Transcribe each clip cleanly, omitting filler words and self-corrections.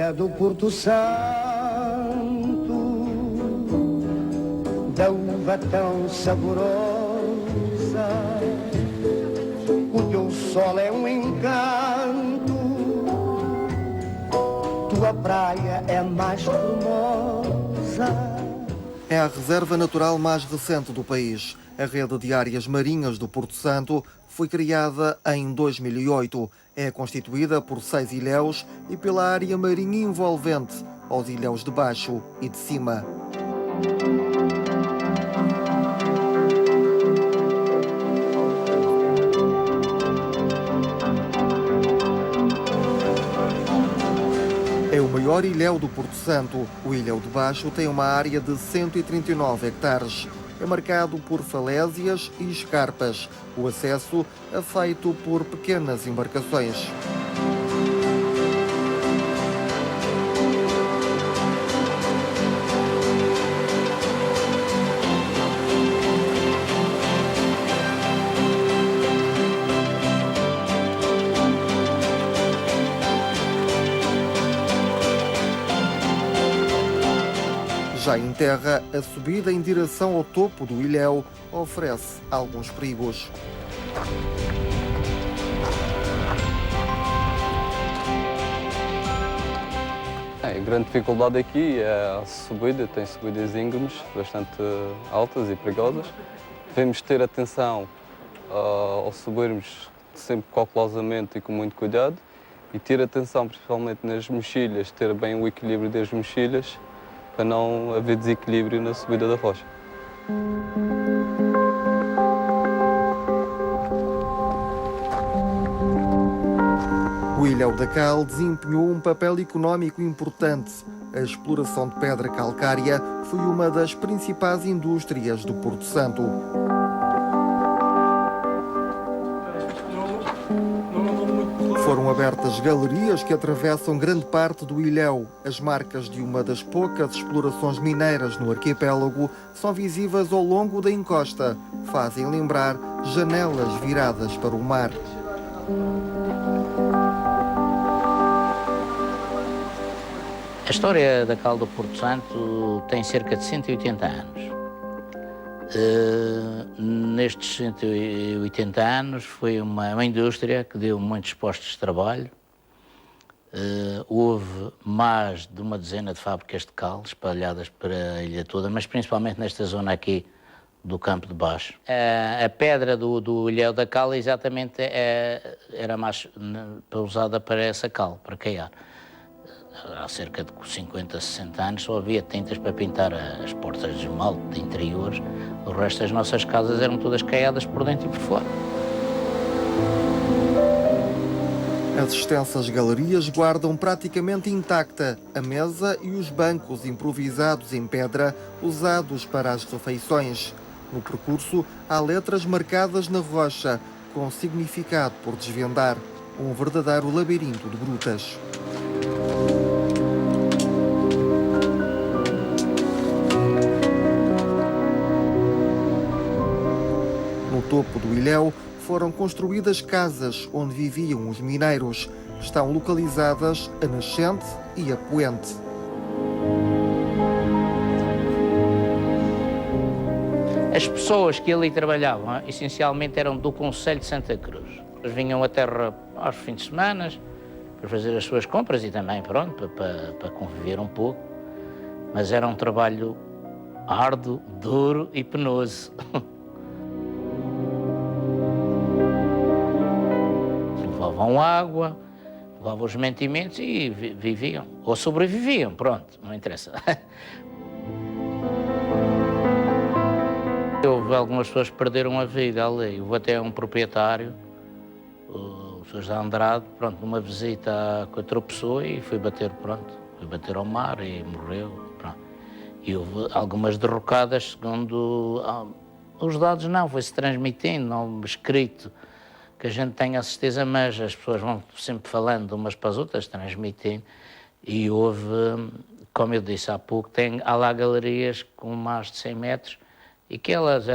ilha do Porto Santo, da uva tão saborosa, o teu sol é um encanto, tua praia é mais formosa. É a reserva natural mais recente do país. A rede de áreas marinhas do Porto Santo foi criada em 2008. É constituída por 6 ilhéus e pela área marinha envolvente, aos ilhéus de baixo e de cima. É o maior ilhéu do Porto Santo. O ilhéu de baixo tem uma área de 139 hectares. É marcado por falésias e escarpas. O acesso é feito por pequenas embarcações. Já em terra, a subida em direção ao topo do ilhéu oferece alguns perigos. A grande dificuldade aqui é a subida, tem subidas íngremes, bastante altas e perigosas. Devemos ter atenção ao subirmos sempre cautelosamente e com muito cuidado e ter atenção principalmente nas mexilhas, ter bem o equilíbrio das mexilhas, para não haver desequilíbrio na subida da rocha. O ilhéu da Cal desempenhou um papel económico importante. A exploração de pedra calcária foi uma das principais indústrias do Porto Santo. Foram abertas galerias que atravessam grande parte do ilhéu. As marcas de uma das poucas explorações mineiras no arquipélago são visíveis ao longo da encosta. Fazem lembrar janelas viradas para o mar. A história da Cal do Porto Santo tem cerca de 180 anos. Nestes 180 anos foi uma indústria que deu muitos postos de trabalho. Houve mais de uma dezena de fábricas de cal espalhadas para a ilha toda, mas principalmente nesta zona aqui do Campo de Baixo. A pedra do ilhéu da cal exatamente era mais usada para essa cal, para caiar. Há cerca de 50, 60 anos só havia tintas para pintar as portas de esmalte de interiores. O resto das nossas casas eram todas caiadas por dentro e por fora. As extensas galerias guardam praticamente intacta a mesa e os bancos improvisados em pedra usados para as refeições. No percurso, há letras marcadas na rocha, com significado por desvendar. Um verdadeiro labirinto de grutas. No topo do ilhéu foram construídas casas onde viviam os mineiros. Estão localizadas a nascente e a poente. As pessoas que ali trabalhavam, essencialmente, eram do Concelho de Santa Cruz. Eles vinham à terra aos fins de semana para fazer as suas compras e também, pronto, para conviver um pouco. Mas era um trabalho árduo, duro e penoso. Levavam água, levavam os mantimentos e viviam. Ou sobreviviam, pronto, não interessa. Houve algumas pessoas que perderam a vida ali. Houve até um proprietário, o Sr. José Andrade, pronto, numa visita que tropeçou e foi bater, pronto, foi bater ao mar e morreu, pronto. E houve algumas derrocadas, segundo os dados não, foi-se transmitindo, não escrito, que a gente tenha a certeza, mas as pessoas vão sempre falando umas para as outras, transmitindo, e houve, como eu disse há pouco, há lá galerias com mais de 100 metros, e que elas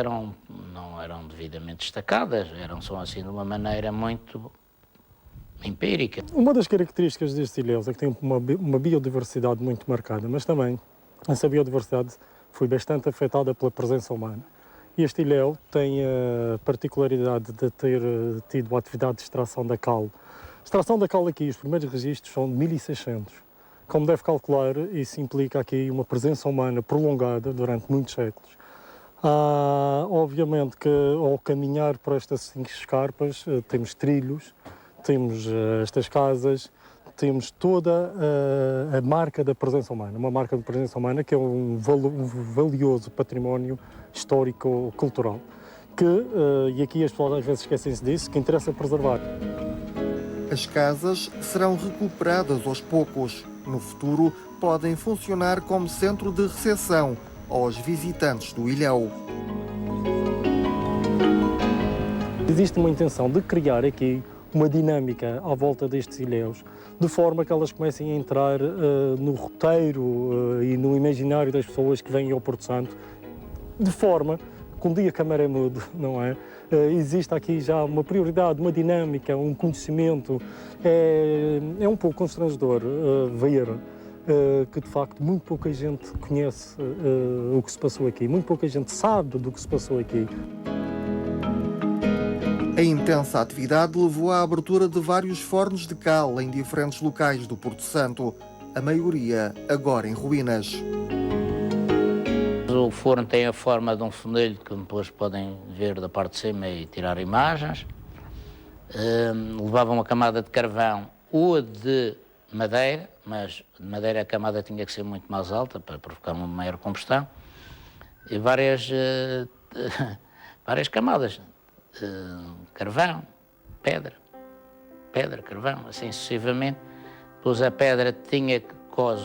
não eram devidamente destacadas, eram só assim de uma maneira muito empírica. Uma das características destes ilhéus é que tem uma biodiversidade muito marcada, mas também essa biodiversidade foi bastante afetada pela presença humana. Este ilhéu tem a particularidade de ter tido a atividade de extração da cal. A extração da cal aqui, os primeiros registros são de 1600. Como deve calcular, isso implica aqui uma presença humana prolongada durante muitos séculos. Obviamente que ao caminhar por estas 5 escarpas temos trilhos, temos estas casas, temos toda a marca da presença humana, uma marca de presença humana que é um valioso património histórico-cultural, e aqui as pessoas às vezes esquecem-se disso, que interessa preservar. As casas serão recuperadas aos poucos. No futuro, podem funcionar como centro de recepção aos visitantes do ilhéu. Existe uma intenção de criar aqui uma dinâmica à volta destes ilhéus, de forma que elas comecem a entrar no roteiro e no imaginário das pessoas que vêm ao Porto Santo, de forma que um dia que a maré mude, não é? Existe aqui já uma prioridade, uma dinâmica, um conhecimento. É um pouco constrangedor ver que, de facto, muito pouca gente conhece o que se passou aqui, muito pouca gente sabe do que se passou aqui. A intensa atividade levou à abertura de vários fornos de cal em diferentes locais do Porto Santo, a maioria agora em ruínas. O forno tem a forma de um funilho que depois podem ver da parte de cima e tirar imagens. Levava uma camada de carvão ou de madeira, mas de madeira a camada tinha que ser muito mais alta para provocar uma maior combustão. E várias camadas. Carvão, pedra, carvão, assim sucessivamente. Depois a pedra tinha que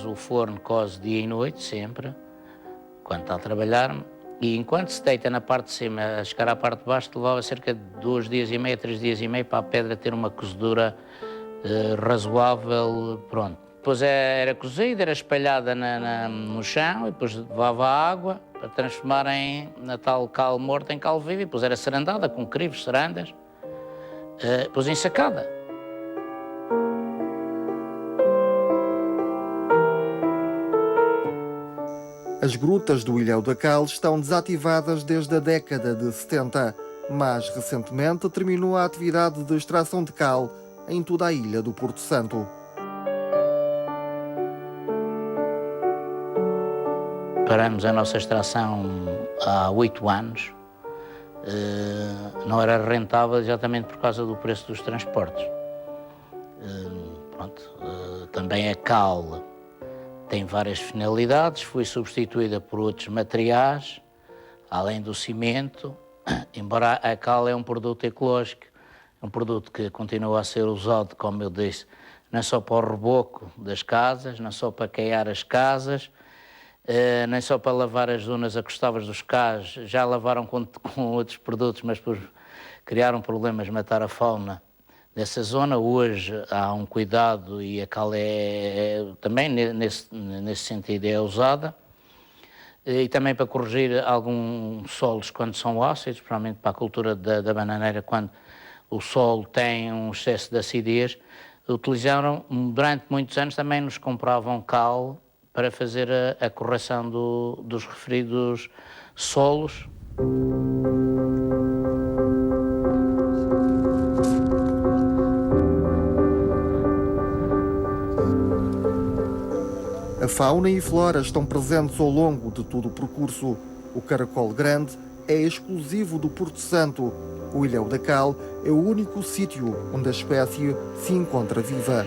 o forno cose dia e noite, sempre, quando está a trabalhar, e enquanto se deita na parte de cima a chegar à parte de baixo, levava cerca de 2 dias e meio, 3 dias e meio para a pedra ter uma cozedura razoável, pronto. Depois era cozida, era espalhada no chão e depois levava água para transformar na tal cal morta em cal viva e depois era sarandada com crivos, sarandas, depois ensacada. As grutas do Ilhéu da Cal estão desativadas desde a década de 70, mas recentemente terminou a atividade de extração de cal em toda a ilha do Porto Santo. Paramos a nossa extração há 8 anos. Não era rentável exatamente por causa do preço dos transportes. Também a cal tem várias finalidades, foi substituída por outros materiais, além do cimento, embora a cal é um produto ecológico, é um produto que continua a ser usado, como eu disse, não só para o reboco das casas, não só para queimar as casas, nem só para lavar as zonas acostadas dos cais, já lavaram com outros produtos, mas depois criaram problemas, matar a fauna dessa zona. Hoje há um cuidado e a cal também nesse sentido é usada. E também para corrigir alguns solos quando são ácidos, provavelmente para a cultura da bananeira, quando o solo tem um excesso de acidez, utilizaram, durante muitos anos também nos compravam cal para fazer a correção dos referidos solos. A fauna e flora estão presentes ao longo de todo o percurso. O caracol grande é exclusivo do Porto Santo. O Ilhéu da Cal é o único sítio onde a espécie se encontra viva.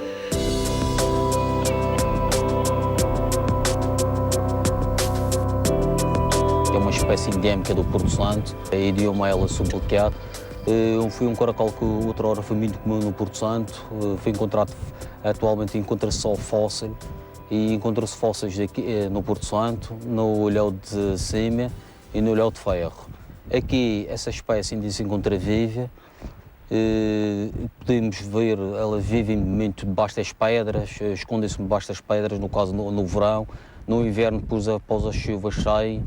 É uma espécie endémica do Porto Santo, a idioma ela sublicado. Foi um caracol que outrora foi muito comum no Porto Santo, foi encontrado, atualmente encontra-se só fóssil, e encontram-se fósseis aqui, no Porto Santo, no Ilhéu de Cima e no Ilhéu de Ferro. Aqui essa espécie ainda se encontra viva, podemos ver, ela vive muito debaixo das pedras, esconde-se debaixo das pedras, no caso no verão, no inverno, após as chuvas saem,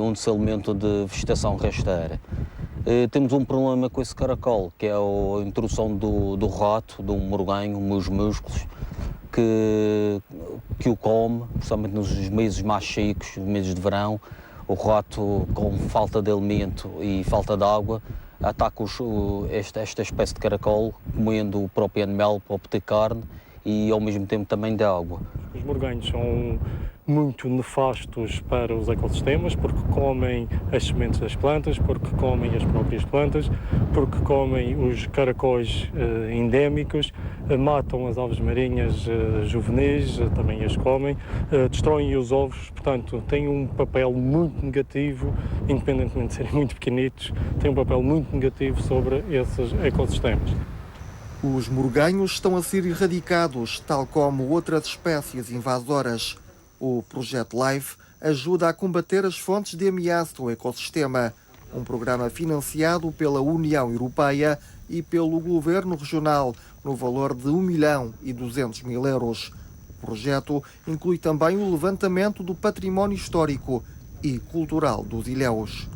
onde se alimenta de vegetação rasteira. Temos um problema com esse caracol, que é a introdução do rato, do morganho, meus músculos, que o come, principalmente nos meses mais secos, os meses de verão. O rato, com falta de alimento e falta de água, ataca esta espécie de caracol, comendo o próprio animal para obter carne e ao mesmo tempo também de água. Os morganhos são muito nefastos para os ecossistemas porque comem as sementes das plantas, porque comem as próprias plantas, porque comem os caracóis endémicos, matam as aves marinhas juvenis, também as comem, destroem os ovos, portanto têm um papel muito negativo, independentemente de serem muito pequenitos, têm um papel muito negativo sobre esses ecossistemas. Os morganhos estão a ser erradicados, tal como outras espécies invasoras. O Projeto LIFE ajuda a combater as fontes de ameaça ao ecossistema, um programa financiado pela União Europeia e pelo Governo Regional, no valor de 1.200.000 euros. O projeto inclui também o levantamento do património histórico e cultural dos ilhéus.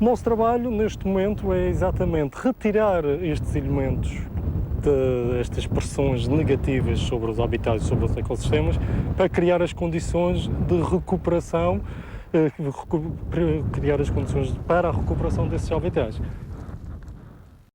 O nosso trabalho, neste momento, é exatamente retirar estes elementos, estas pressões negativas sobre os habitats e sobre os ecossistemas, para criar as condições de recuperação, criar as condições para a recuperação desses habitats.